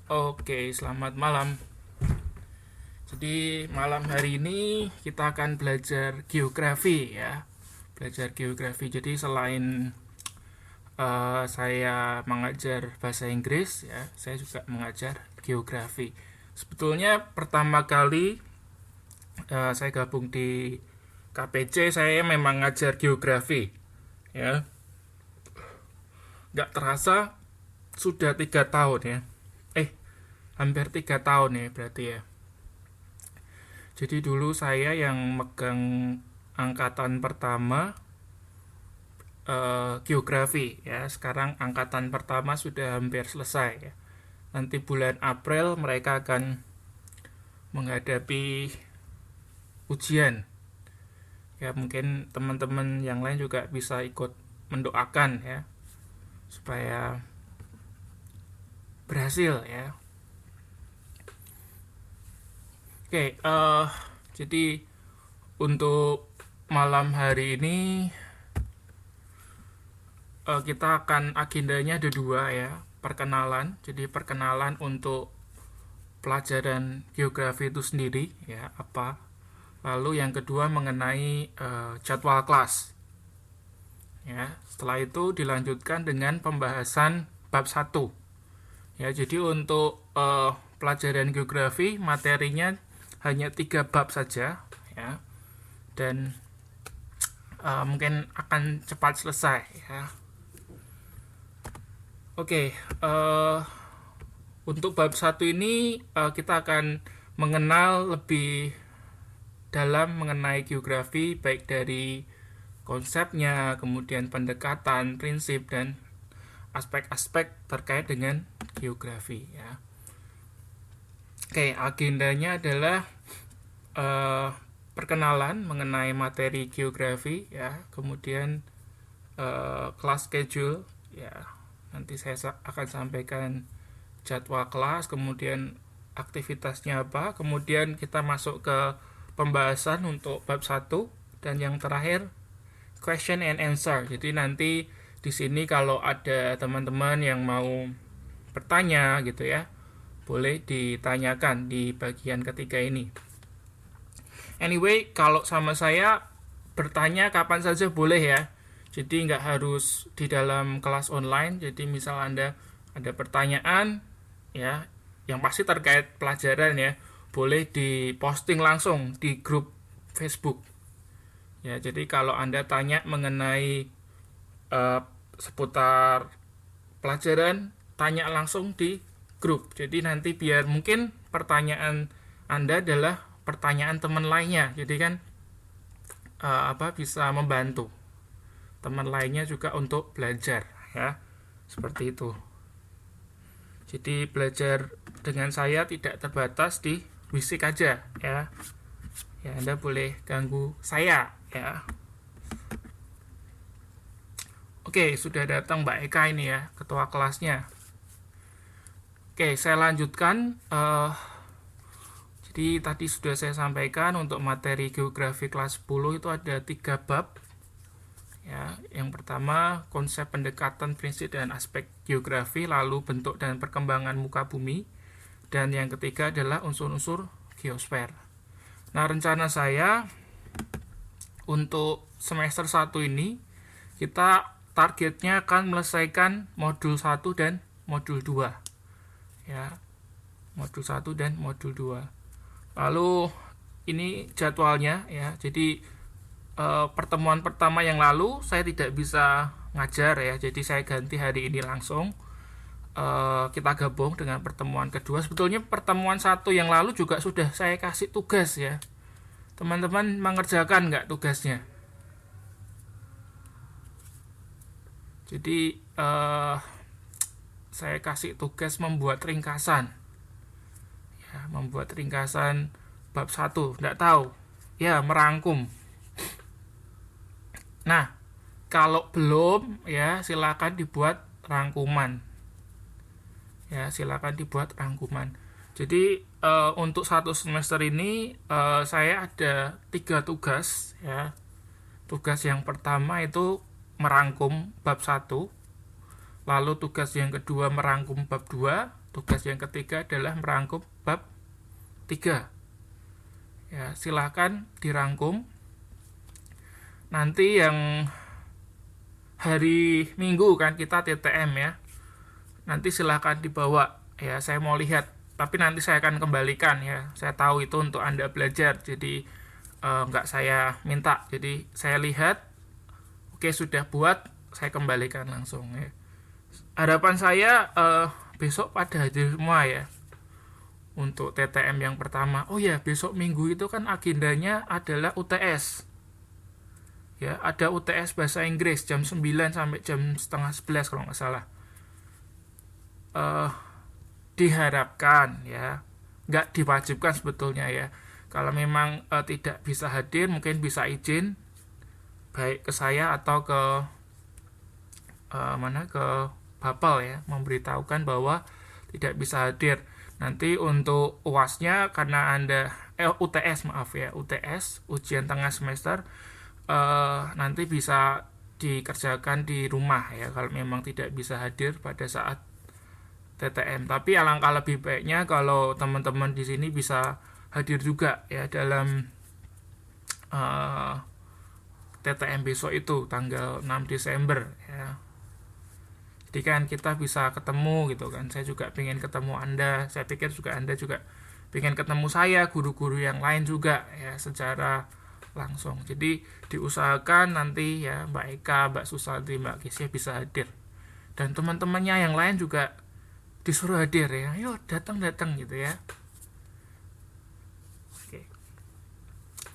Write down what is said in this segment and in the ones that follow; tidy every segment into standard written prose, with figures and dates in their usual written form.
Oke, selamat malam. Jadi malam hari ini kita akan belajar geografi ya. Belajar geografi. Jadi selain saya mengajar bahasa Inggris ya, saya juga mengajar geografi. Sebetulnya pertama kali saya gabung di KPC, saya memang ngajar geografi ya. Nggak terasa sudah 3 tahun ya. Hampir 3 tahun ya berarti ya. Jadi dulu saya yang megang angkatan pertama geografi ya. Sekarang angkatan pertama sudah hampir selesai ya. Nanti bulan April mereka akan menghadapi ujian. Ya mungkin teman-teman yang lain juga bisa ikut mendoakan ya supaya berhasil ya. Oke, jadi untuk malam hari ini kita akan agendanya ada dua ya, perkenalan. Jadi perkenalan untuk pelajaran geografi itu sendiri ya apa. Lalu yang kedua mengenai jadwal kelas. Ya, setelah itu dilanjutkan dengan pembahasan bab 1. Ya, jadi untuk pelajaran geografi materinya hanya 3 bab saja ya, dan mungkin akan cepat selesai ya. Oke, untuk bab 1 ini kita akan mengenal lebih dalam mengenai geografi, baik dari konsepnya, kemudian pendekatan, prinsip, dan aspek-aspek terkait dengan geografi ya. Oke, agendanya adalah perkenalan mengenai materi geografi ya, kemudian kelas schedule ya. Nanti saya akan sampaikan jadwal kelas, kemudian aktivitasnya apa, kemudian kita masuk ke pembahasan untuk bab 1, dan yang terakhir question and answer. Jadi nanti di sini kalau ada teman-teman yang mau bertanya gitu ya, boleh ditanyakan di bagian ketiga ini. Anyway, kalau sama saya bertanya kapan saja boleh ya. Jadi nggak harus di dalam kelas online. Jadi misal Anda ada pertanyaan ya, yang pasti terkait pelajaran ya, boleh diposting langsung di grup Facebook. Ya, jadi kalau Anda tanya mengenai seputar pelajaran, tanya langsung di grup. Jadi nanti biar mungkin pertanyaan Anda adalah pertanyaan teman lainnya. Jadi kan bisa membantu teman lainnya juga untuk belajar ya. Seperti itu. Jadi belajar dengan saya tidak terbatas di fisik aja ya. Ya, Anda boleh ganggu saya ya. Oke, sudah datang Mbak Eka ini ya, ketua kelasnya. Oke, saya lanjutkan. Jadi tadi sudah saya sampaikan untuk materi geografi kelas 10 itu ada 3 bab. Ya, yang pertama konsep, pendekatan, prinsip, dan aspek geografi, lalu bentuk dan perkembangan muka bumi, dan yang ketiga adalah unsur-unsur geosfer. Nah, rencana saya untuk semester 1 ini kita targetnya akan menyelesaikan modul 1 dan modul 2. Ya. Modul 1 dan modul 2. Lalu ini jadwalnya ya. Jadi pertemuan pertama yang lalu saya tidak bisa ngajar ya, jadi saya ganti hari ini langsung. Kita gabung dengan pertemuan kedua. Sebetulnya pertemuan 1 yang lalu juga sudah saya kasih tugas ya. Teman-teman mengerjakan nggak tugasnya? Jadi saya kasih tugas membuat ringkasan ya, membuat ringkasan bab 1. Nggak tahu ya, merangkum. Nah, kalau belum ya silakan dibuat rangkuman. Ya, silakan dibuat rangkuman. Jadi untuk 1 semester ini saya ada 3 tugas ya. Tugas yang pertama itu merangkum bab 1. Lalu tugas yang kedua merangkum bab 2. Tugas yang ketiga adalah merangkum bab 3. Ya, silahkan dirangkum. Nanti yang hari Minggu kan kita TTM ya. Nanti silahkan dibawa ya, saya mau lihat. Tapi nanti saya akan kembalikan ya. Saya tahu itu untuk Anda belajar, jadi nggak saya minta. Jadi saya lihat, oke sudah buat, saya kembalikan langsung ya. Harapan saya besok pada hadir semua ya untuk TTM yang pertama. Oh ya, besok Minggu itu kan agendanya adalah UTS. Ya, ada UTS bahasa Inggris jam 9 sampai jam setengah 11 kalau nggak salah. Diharapkan ya, nggak diwajibkan sebetulnya ya. Kalau memang tidak bisa hadir, mungkin bisa izin baik ke saya atau ke ke Bapel ya, memberitahukan bahwa tidak bisa hadir. Nanti untuk UAS-nya karena Anda UTS maaf ya, UTS ujian tengah semester nanti bisa dikerjakan di rumah ya kalau memang tidak bisa hadir pada saat TTM. Tapi alangkah lebih baiknya kalau teman-teman di sini bisa hadir juga ya dalam TTM besok itu tanggal 6 Desember ya. Jadi kan kita bisa ketemu gitu kan. Saya juga pengen ketemu Anda. Saya pikir juga Anda juga pengen ketemu saya, guru-guru yang lain juga ya secara langsung. Jadi diusahakan nanti ya Mbak Eka, Mbak Susanti, Mbak Kesia bisa hadir. Dan teman-temannya yang lain juga disuruh hadir ya. Ayo datang gitu ya.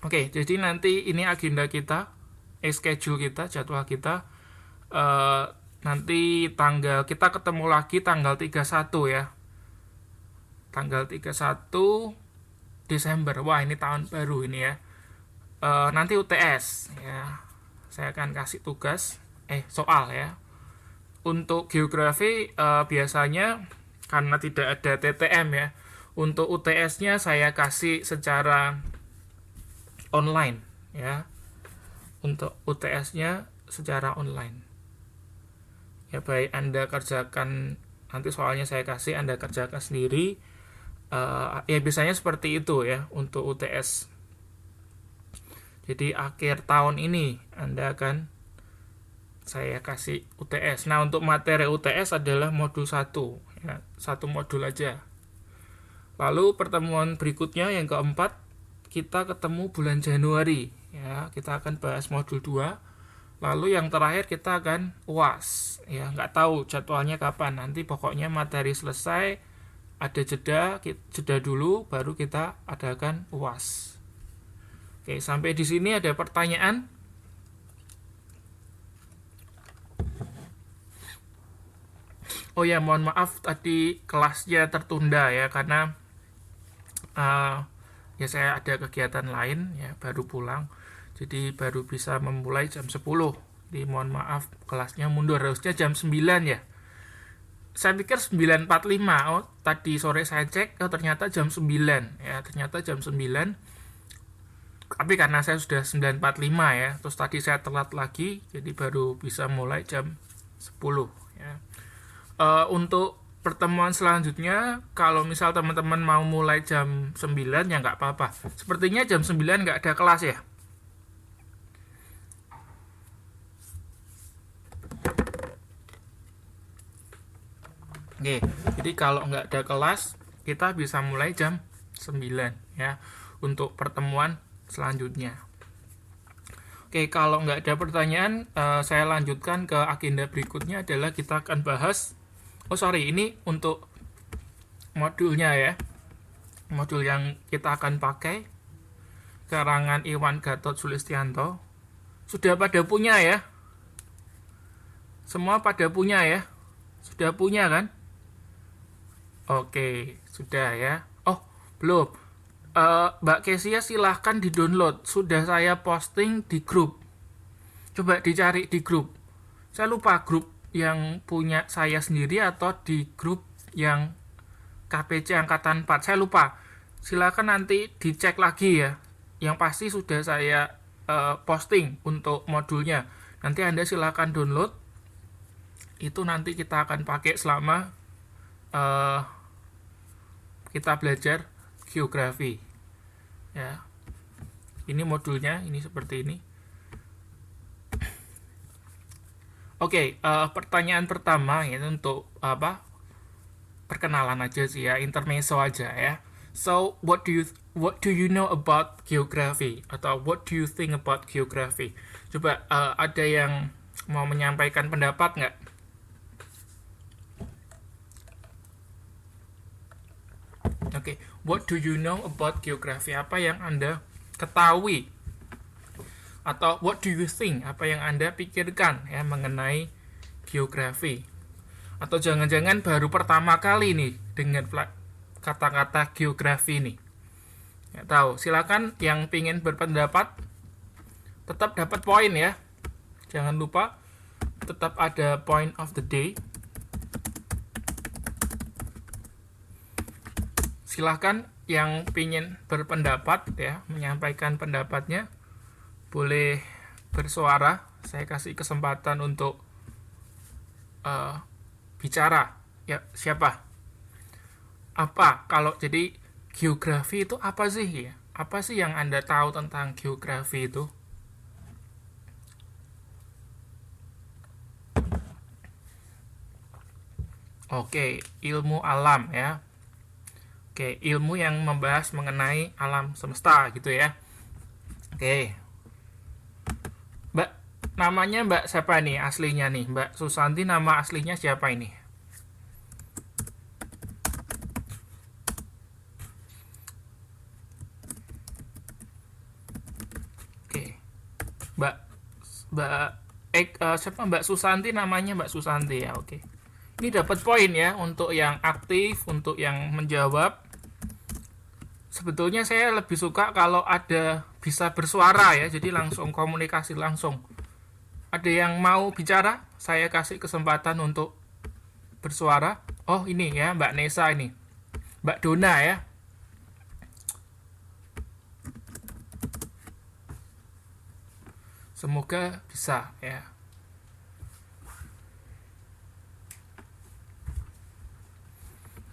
Oke, jadi nanti ini agenda kita, schedule kita, jadwal kita. Nanti kita ketemu lagi tanggal 31 ya. Tanggal 31 Desember. Wah, ini tahun baru ini ya. Nanti UTS ya. Saya akan kasih tugas soal ya. Untuk geografi biasanya karena tidak ada TTM ya. Untuk UTS-nya saya kasih secara online ya. Untuk UTS-nya secara online. Ya baik Anda kerjakan nanti soalnya saya kasih Anda kerjakan sendiri. Ya biasanya seperti itu ya untuk UTS. Jadi akhir tahun ini Anda akan saya kasih UTS. Nah, untuk materi UTS adalah modul 1 ya, satu modul aja. Lalu pertemuan berikutnya yang keempat kita ketemu bulan Januari ya, kita akan bahas modul 2. Lalu yang terakhir kita akan UAS ya, nggak tahu jadwalnya kapan. Nanti pokoknya materi selesai, ada jeda dulu baru kita adakan UAS. Oke, sampai di sini ada pertanyaan? Oh ya, mohon maaf tadi kelasnya tertunda ya karena ya saya ada kegiatan lain ya, baru pulang. Jadi baru bisa memulai jam 10. Jadi mohon maaf kelasnya mundur, harusnya jam 9 ya. Saya pikir 9.45. Oh, tadi sore saya cek ternyata jam 9 ya, ternyata jam 9. Tapi karena saya sudah 9.45 ya, terus tadi saya telat lagi, jadi baru bisa mulai jam 10 ya. Untuk pertemuan selanjutnya, kalau misal teman-teman mau mulai jam 9 ya nggak apa-apa. Sepertinya jam 9 nggak ada kelas ya. Oke, jadi kalau nggak ada kelas, kita bisa mulai jam 9 ya untuk pertemuan selanjutnya. Oke, kalau nggak ada pertanyaan, saya lanjutkan ke agenda berikutnya adalah kita akan bahas. Ini untuk modulnya ya. Modul yang kita akan pakai karangan Iwan Gatot Sulistianto. Sudah pada punya ya? Semua pada punya ya? Sudah punya kan? Oke, sudah ya. Oh, belum. Mbak Kesia silahkan di-download. Sudah saya posting di grup. Coba dicari di grup. Saya lupa grup yang punya saya sendiri atau di grup yang KPC Angkatan 4. Saya lupa. Silakan nanti dicek lagi ya. Yang pasti sudah saya posting untuk modulnya. Nanti Anda silakan download. Itu nanti kita akan pakai selama kita belajar geografi. Ya. Ini modulnya, ini seperti ini. Oke, pertanyaan pertama ini untuk perkenalan aja sih ya, intermezzo aja ya. So, what do you know about geography? Atau what do you think about geography? Coba ada yang mau menyampaikan pendapat nggak? Oke, what do you know about geography? Apa yang Anda ketahui? Atau what do you think? Apa yang Anda pikirkan ya mengenai geografi? Atau jangan-jangan baru pertama kali nih dengan kata-kata geografi nih. Nggak tahu. Silakan yang ingin berpendapat tetap dapat poin ya. Jangan lupa tetap ada point of the day. Silakan yang ingin berpendapat ya, menyampaikan pendapatnya. Boleh bersuara, saya kasih kesempatan untuk bicara. Ya, siapa? Apa? Kalau jadi geografi itu apa sih ya? Apa sih yang Anda tahu tentang geografi itu? Oke, ilmu alam ya. Oke, ilmu yang membahas mengenai alam semesta gitu ya. Oke. Mbak, namanya Mbak siapa nih aslinya nih? Mbak Susanti, nama aslinya siapa ini? Oke. Siapa Mbak Susanti, namanya Mbak Susanti ya, oke. Ini dapat poin ya untuk yang aktif, untuk yang menjawab. Sebetulnya saya lebih suka kalau ada bisa bersuara ya, jadi langsung komunikasi langsung. Ada yang mau bicara, saya kasih kesempatan untuk bersuara. Oh ini ya Mbak Nesa ini, Mbak Dona ya. Semoga bisa ya.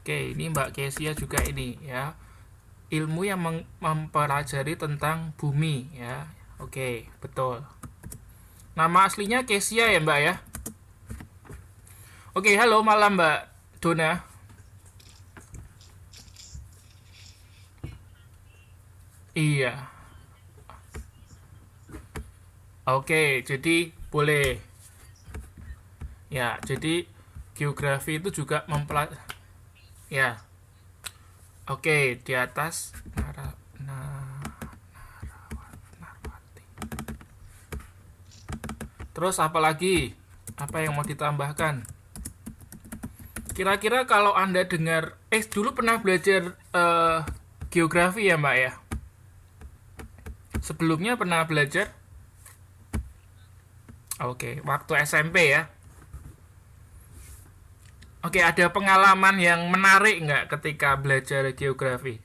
Oke, ini Mbak Kesia juga ini ya. Ilmu yang mempelajari tentang bumi ya. Oke, betul. Nama aslinya Kesia ya Mbak ya. Oke, halo malam Mbak Dona. Iya. Oke, jadi boleh. Ya, jadi geografi itu juga mempelajari. Ya. Oke, di atas Narwati. Terus apa lagi? Apa yang mau ditambahkan? Kira-kira kalau Anda dengar, dulu pernah belajar geografi ya Mbak ya? Sebelumnya pernah belajar? Oke, waktu SMP ya? Oke, ada pengalaman yang menarik nggak ketika belajar geografi?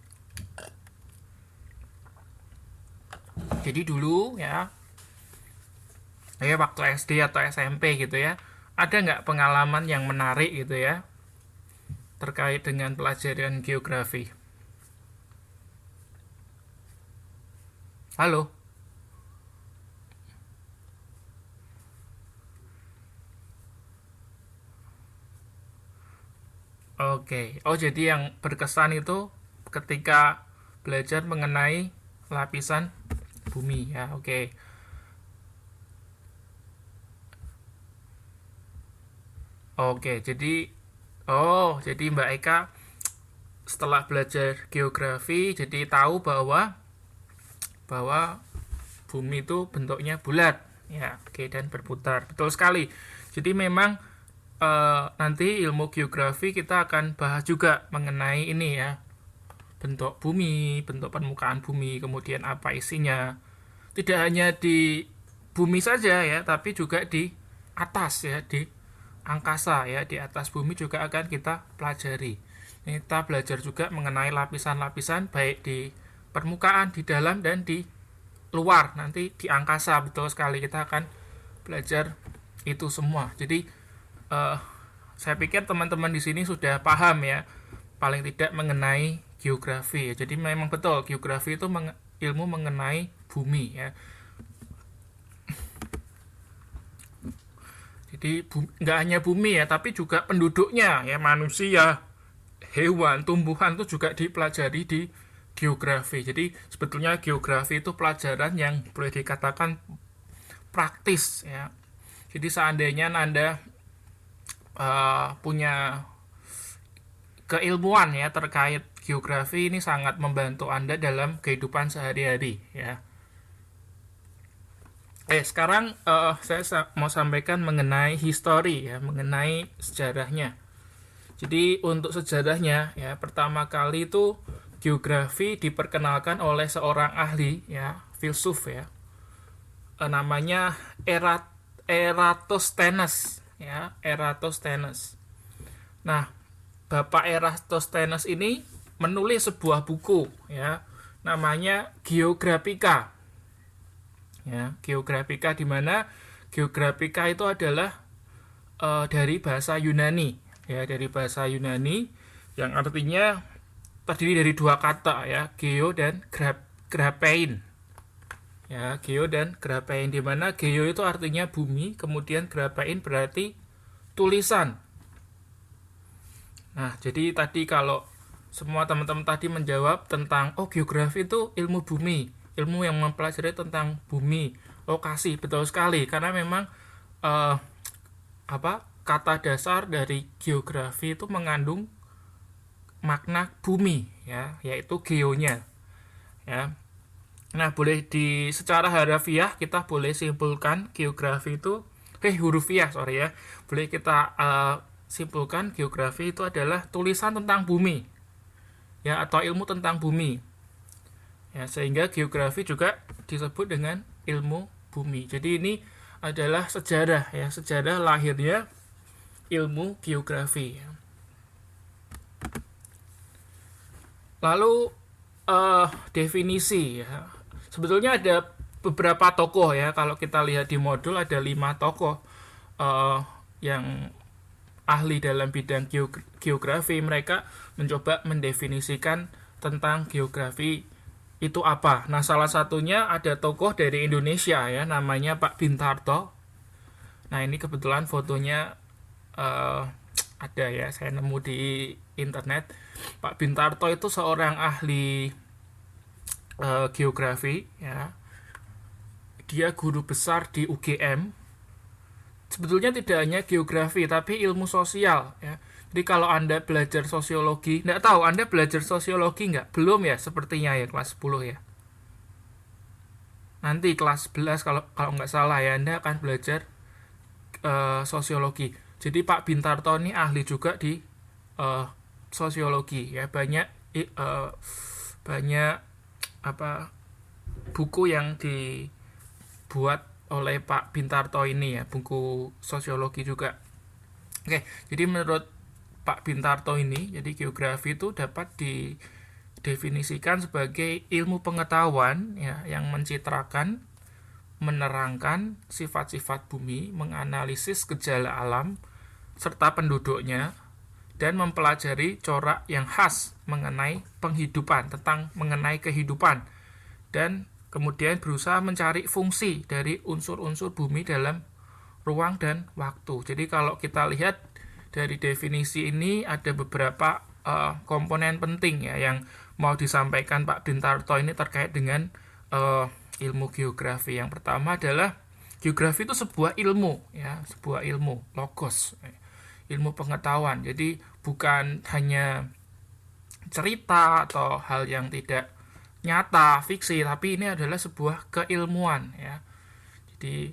Jadi dulu ya, waktu SD atau SMP gitu ya, ada nggak pengalaman yang menarik gitu ya, terkait dengan pelajaran geografi? Halo? Oke, jadi yang berkesan itu ketika belajar mengenai lapisan bumi ya, oke. Oke, jadi Mbak Eka setelah belajar geografi jadi tahu bahwa bumi itu bentuknya bulat ya, oke, dan berputar. Betul sekali. Jadi memang nanti ilmu geografi kita akan bahas juga mengenai ini ya, bentuk bumi, bentuk permukaan bumi, kemudian apa isinya. Tidak hanya di bumi saja ya, tapi juga di atas ya, di angkasa ya, di atas bumi juga akan kita pelajari. Kita belajar juga mengenai lapisan-lapisan baik di permukaan, di dalam, dan di luar. Nanti di angkasa, betul sekali, kita akan belajar itu semua. Jadi saya pikir teman-teman di sini sudah paham ya, paling tidak mengenai geografi ya. Jadi memang betul geografi itu ilmu mengenai bumi ya. Jadi nggak hanya bumi ya, tapi juga penduduknya ya, manusia, hewan, tumbuhan itu juga dipelajari di geografi. Jadi sebetulnya geografi itu pelajaran yang boleh dikatakan praktis ya. Jadi seandainya Anda punya keilmuan ya terkait geografi, ini sangat membantu Anda dalam kehidupan sehari-hari ya. Sekarang saya mau sampaikan mengenai histori ya, mengenai sejarahnya. Jadi untuk sejarahnya ya, pertama kali itu geografi diperkenalkan oleh seorang ahli ya, filsuf ya, namanya Eratosthenes ya, Eratosthenes. Nah, Bapak Eratosthenes ini menulis sebuah buku ya, namanya Geographika. Ya, Geographika, di mana Geographika itu adalah dari bahasa Yunani ya, dari bahasa Yunani yang artinya terdiri dari dua kata ya, geo dan grapein. Ya, geo dan grapein, di mana geo itu artinya bumi, kemudian grapein berarti tulisan. Nah, jadi tadi kalau semua teman-teman tadi menjawab tentang geografi itu ilmu bumi, ilmu yang mempelajari tentang bumi, lokasi, betul sekali, karena memang kata dasar dari geografi itu mengandung makna bumi ya, yaitu geonya ya. Nah, boleh secara harafiah kita boleh simpulkan geografi itu hurufiah ya, boleh kita simpulkan geografi itu adalah tulisan tentang bumi ya, atau ilmu tentang bumi ya, sehingga geografi juga disebut dengan ilmu bumi. Jadi ini adalah sejarah ya, sejarah lahirnya ilmu geografi. Lalu definisi ya. Sebetulnya ada beberapa tokoh ya, kalau kita lihat di modul ada 5 tokoh yang ahli dalam bidang geografi. Mereka mencoba mendefinisikan tentang geografi itu apa. Nah, salah satunya ada tokoh dari Indonesia ya, namanya Pak Bintarto. Nah, ini kebetulan fotonya ada ya, saya nemu di internet. Pak Bintarto itu seorang ahli geografi ya. Dia guru besar di UGM. Sebetulnya tidak hanya geografi, tapi ilmu sosial ya. Jadi kalau Anda belajar sosiologi, nggak tahu Anda belajar sosiologi nggak? Belum ya, sepertinya ya, kelas 10 ya. Nanti kelas 11 kalau nggak salah ya, Anda akan belajar sosiologi. Jadi Pak Bintarto ini ahli juga di sosiologi ya. Banyak buku yang dibuat oleh Pak Bintarto ini ya, buku sosiologi juga. Oke, jadi menurut Pak Bintarto ini, jadi geografi itu dapat didefinisikan sebagai ilmu pengetahuan ya, yang mencitrakan, menerangkan sifat-sifat bumi, menganalisis gejala alam serta penduduknya, dan mempelajari corak yang khas mengenai penghidupan, mengenai kehidupan, dan kemudian berusaha mencari fungsi dari unsur-unsur bumi dalam ruang dan waktu. Jadi kalau kita lihat dari definisi ini ada beberapa komponen penting ya yang mau disampaikan Pak Bintarto ini terkait dengan ilmu geografi. Yang pertama adalah geografi itu sebuah ilmu ya, sebuah ilmu logos, ilmu pengetahuan. Jadi bukan hanya cerita atau hal yang tidak nyata, fiksi, tapi ini adalah sebuah keilmuan ya. Jadi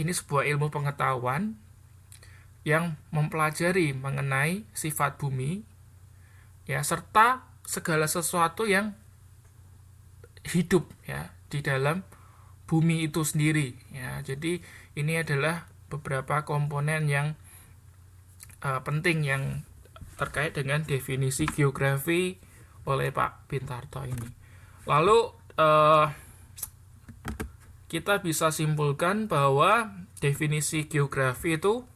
ini sebuah ilmu pengetahuan yang mempelajari mengenai sifat bumi ya, serta segala sesuatu yang hidup ya di dalam bumi itu sendiri ya. Jadi ini adalah beberapa komponen yang penting yang terkait dengan definisi geografi oleh Pak Bintarto ini. Lalu kita bisa simpulkan bahwa definisi geografi itu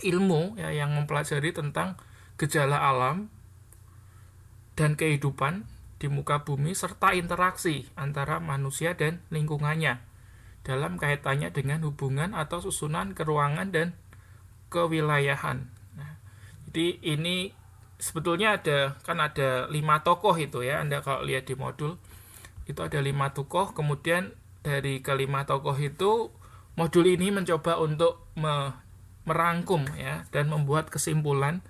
ilmu ya, yang mempelajari tentang gejala alam dan kehidupan di muka bumi serta interaksi antara manusia dan lingkungannya dalam kaitannya dengan hubungan atau susunan keruangan dan kewilayahan. Nah, jadi ini sebetulnya ada 5 tokoh itu ya. Anda kalau lihat di modul itu ada 5 tokoh, kemudian dari kelima tokoh itu modul ini mencoba untuk merangkum ya dan membuat kesimpulan,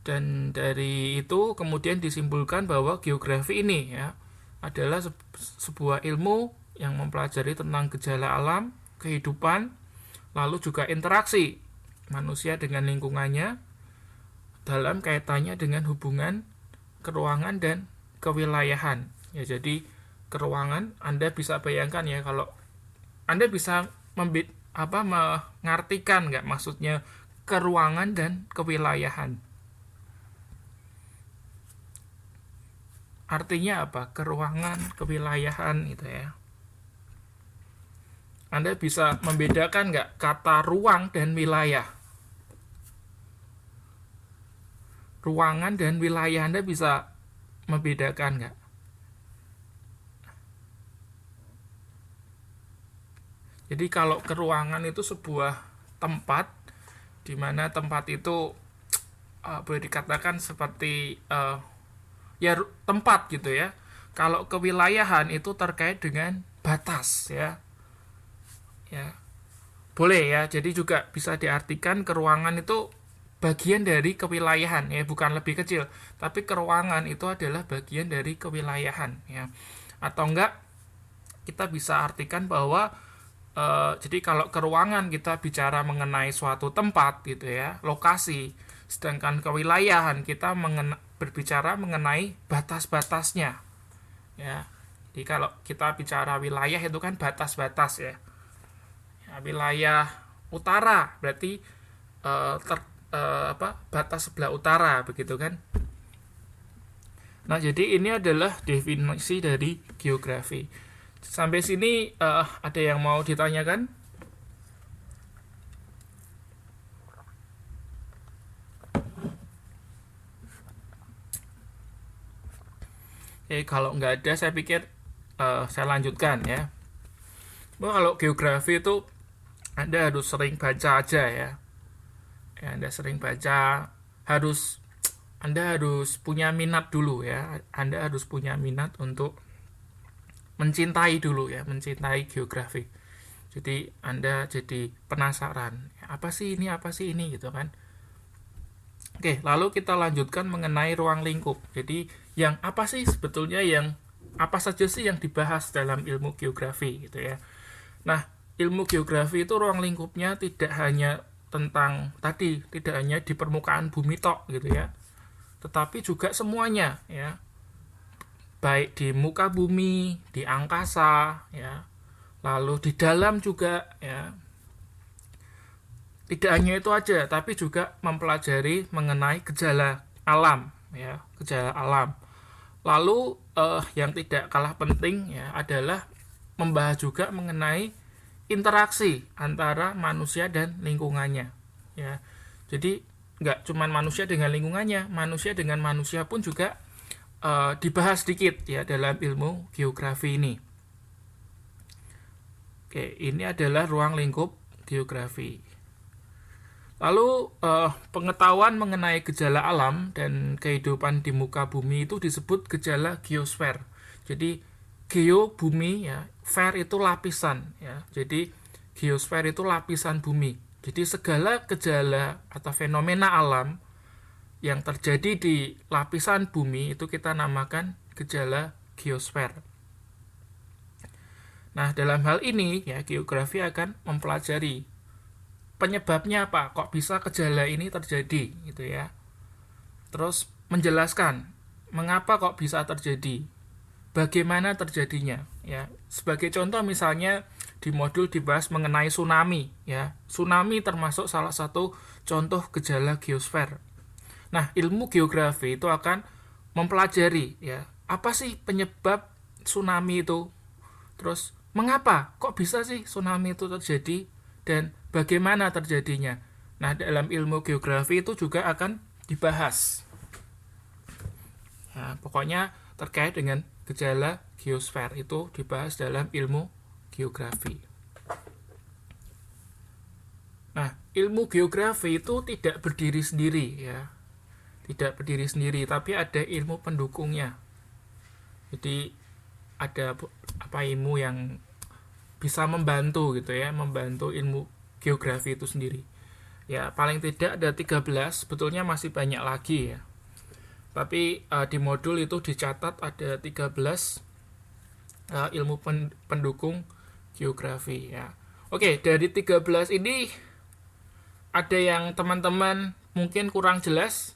dan dari itu kemudian disimpulkan bahwa geografi ini ya adalah sebuah ilmu yang mempelajari tentang gejala alam, kehidupan, lalu juga interaksi manusia dengan lingkungannya dalam kaitannya dengan hubungan keruangan dan kewilayahan. Ya, jadi keruangan Anda bisa bayangkan ya, kalau Anda bisa mengartikan nggak maksudnya keruangan dan kewilayahan. Artinya apa? Keruangan, kewilayahan gitu ya. Anda bisa membedakan nggak kata ruang dan wilayah? Ruangan dan wilayah Anda bisa membedakan nggak? Jadi kalau keruangan itu sebuah tempat, di mana tempat itu boleh dikatakan seperti ya tempat gitu ya. Kalau kewilayahan itu terkait dengan batas ya. Ya. Boleh ya. Jadi juga bisa diartikan keruangan itu bagian dari kewilayahan ya, bukan lebih kecil, tapi keruangan itu adalah bagian dari kewilayahan ya. Atau enggak kita bisa artikan bahwa jadi kalau keruangan kita bicara mengenai suatu tempat gitu ya, lokasi, sedangkan kewilayahan kita berbicara mengenai batas-batasnya ya. Jadi kalau kita bicara wilayah itu kan batas-batas ya. Wilayah utara berarti batas sebelah utara begitu kan. Nah, jadi ini adalah definisi dari geografi. Sampai sini ada yang mau ditanyakan? Oke, kalau nggak ada saya pikir saya lanjutkan ya. Bahwa kalau geografi itu Anda harus sering baca aja ya. Anda sering baca, Anda harus punya minat dulu ya. Anda harus punya minat untuk mencintai dulu ya, mencintai geografi. Jadi Anda jadi penasaran, apa sih ini gitu kan. Oke, lalu kita lanjutkan mengenai ruang lingkup. Jadi yang apa sih sebetulnya, yang apa saja sih yang dibahas dalam ilmu geografi gitu ya. Nah, ilmu geografi itu ruang lingkupnya tidak hanya tentang tadi, tidak hanya di permukaan bumi tok gitu ya, tetapi juga semuanya ya, baik di muka bumi, di angkasa ya, lalu di dalam juga ya. Tidak hanya itu aja, tapi juga mempelajari mengenai gejala alam ya, gejala alam. Lalu yang tidak kalah penting ya adalah membahas juga mengenai interaksi antara manusia dan lingkungannya ya. Jadi nggak cuma manusia dengan lingkungannya, manusia dengan manusia pun juga dibahas sedikit ya dalam ilmu geografi ini. Oke, ini adalah ruang lingkup geografi. Lalu pengetahuan mengenai gejala alam dan kehidupan di muka bumi itu disebut gejala geosfer. Jadi geo bumi ya, sfer itu lapisan ya. Jadi geosfer itu lapisan bumi. Jadi segala gejala atau fenomena alam yang terjadi di lapisan bumi itu kita namakan gejala geosfer. Nah, dalam hal ini ya geografi akan mempelajari penyebabnya apa, kok bisa gejala ini terjadi gitu ya. Terus menjelaskan mengapa kok bisa terjadi, bagaimana terjadinya ya. Sebagai contoh misalnya di modul dibahas mengenai tsunami ya. Tsunami termasuk salah satu contoh gejala geosfer. Nah, ilmu geografi itu akan mempelajari ya, apa sih penyebab tsunami itu? Terus mengapa kok bisa sih tsunami itu terjadi dan bagaimana terjadinya? Nah, dalam ilmu geografi itu juga akan dibahas. Ya, pokoknya terkait dengan gejala geosfer itu dibahas dalam ilmu geografi. Nah, ilmu geografi itu tidak berdiri sendiri ya. Tidak berdiri sendiri, tapi ada ilmu pendukungnya. Jadi ada ilmu yang bisa membantu gitu ya, membantu ilmu geografi itu sendiri. Ya, paling tidak ada 13, sebetulnya masih banyak lagi ya. Tapi di modul itu dicatat ada 13 ilmu pendukung geografi ya. Oke, dari 13 ini ada yang teman-teman mungkin kurang jelas.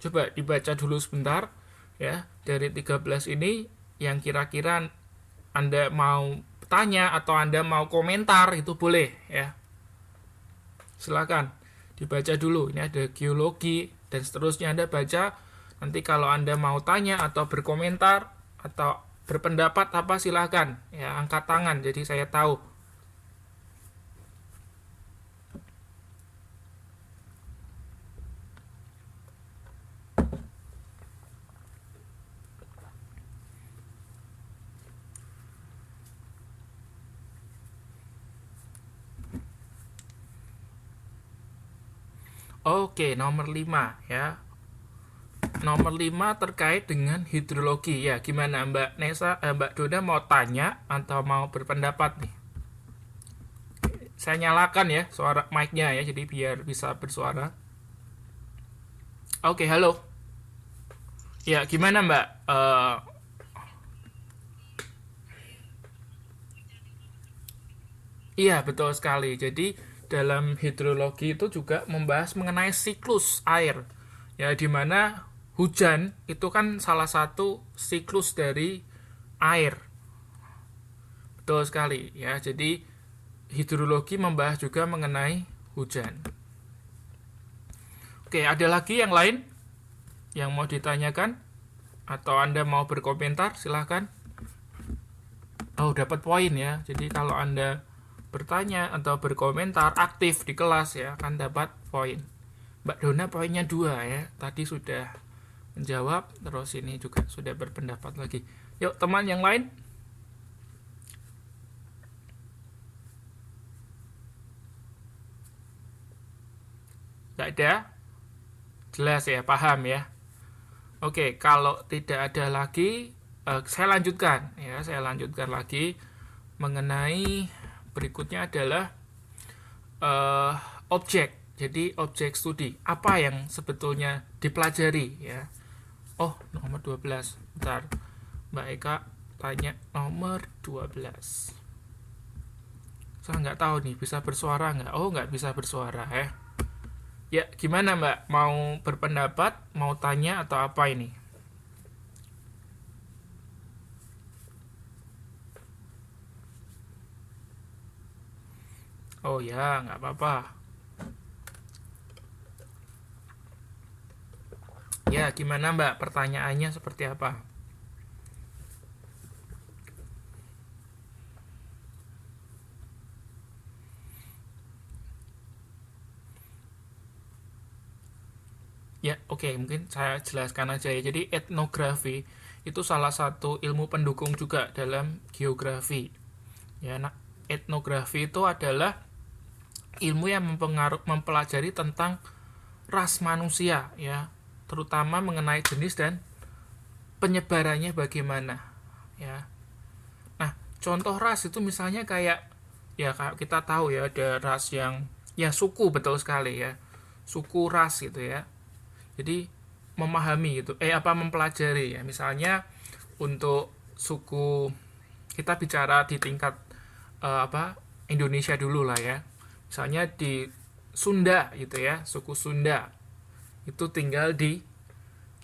Coba dibaca dulu sebentar ya. Dari 13 ini yang kira-kira Anda mau tanya atau Anda mau komentar itu boleh ya. Silakan dibaca dulu. Ini ada geologi dan seterusnya, Anda baca. Nanti kalau Anda mau tanya atau berkomentar atau berpendapat apa silakan ya, angkat tangan jadi saya tahu. Oke, nomor 5 ya. Nomor 5 terkait dengan hidrologi. Ya, gimana Mbak Nesa, Mbak Dona mau tanya atau mau berpendapat nih? Saya nyalakan ya suara mic-nya ya, jadi biar bisa bersuara. Oke, halo. Ya, gimana Mbak? Iya, betul sekali. Jadi dalam hidrologi itu juga membahas mengenai siklus air. Ya, di mana hujan itu kan salah satu siklus dari air. Betul sekali ya. Jadi hidrologi membahas juga mengenai hujan. Oke, ada lagi yang lain yang mau ditanyakan atau Anda mau berkomentar? Silahkan. Oh, dapat poin ya. Jadi kalau Anda bertanya atau berkomentar aktif di kelas ya akan dapat poin. Mbak Dona poinnya 2 ya. Tadi sudah menjawab, terus ini juga sudah berpendapat lagi. Yuk teman yang lain. Tidak ada? Jelas ya, paham ya. Oke, kalau tidak ada lagi, saya lanjutkan ya. Saya lanjutkan lagi mengenai berikutnya adalah objek. Jadi objek studi, apa yang sebetulnya dipelajari ya. Oh, nomor 12. Bentar. Mbak Eka tanya nomor 12. Saya nggak tahu nih, bisa bersuara nggak? Oh, nggak bisa bersuara ya. Ya, gimana Mbak? Mau berpendapat, mau tanya atau apa ini? Oh ya, nggak apa-apa. Ya, gimana Mbak? Pertanyaannya seperti apa? Ya, oke, mungkin saya jelaskan aja ya. Jadi etnografi itu salah satu ilmu pendukung juga dalam geografi. Ya, nah, etnografi itu adalah ilmu yang mempelajari tentang ras manusia ya, terutama mengenai jenis dan penyebarannya bagaimana ya. Nah, contoh ras itu misalnya kayak ya kita tahu ya ada ras yang ya suku, betul sekali ya. Suku ras gitu ya. Jadi memahami gitu mempelajari ya. Misalnya untuk suku, kita bicara di tingkat Indonesia dulu lah ya. Misalnya di Sunda gitu ya, suku Sunda itu tinggal di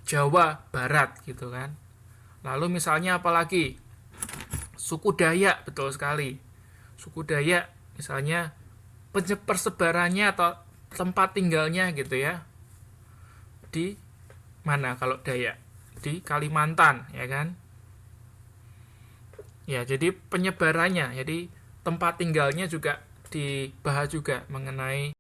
Jawa Barat gitu kan. Lalu misalnya apalagi suku Dayak, betul sekali. Suku Dayak misalnya persebarannya atau tempat tinggalnya gitu ya. Di mana kalau Dayak? Di Kalimantan ya kan. Ya, jadi penyebarannya, jadi tempat tinggalnya juga dibahas juga mengenai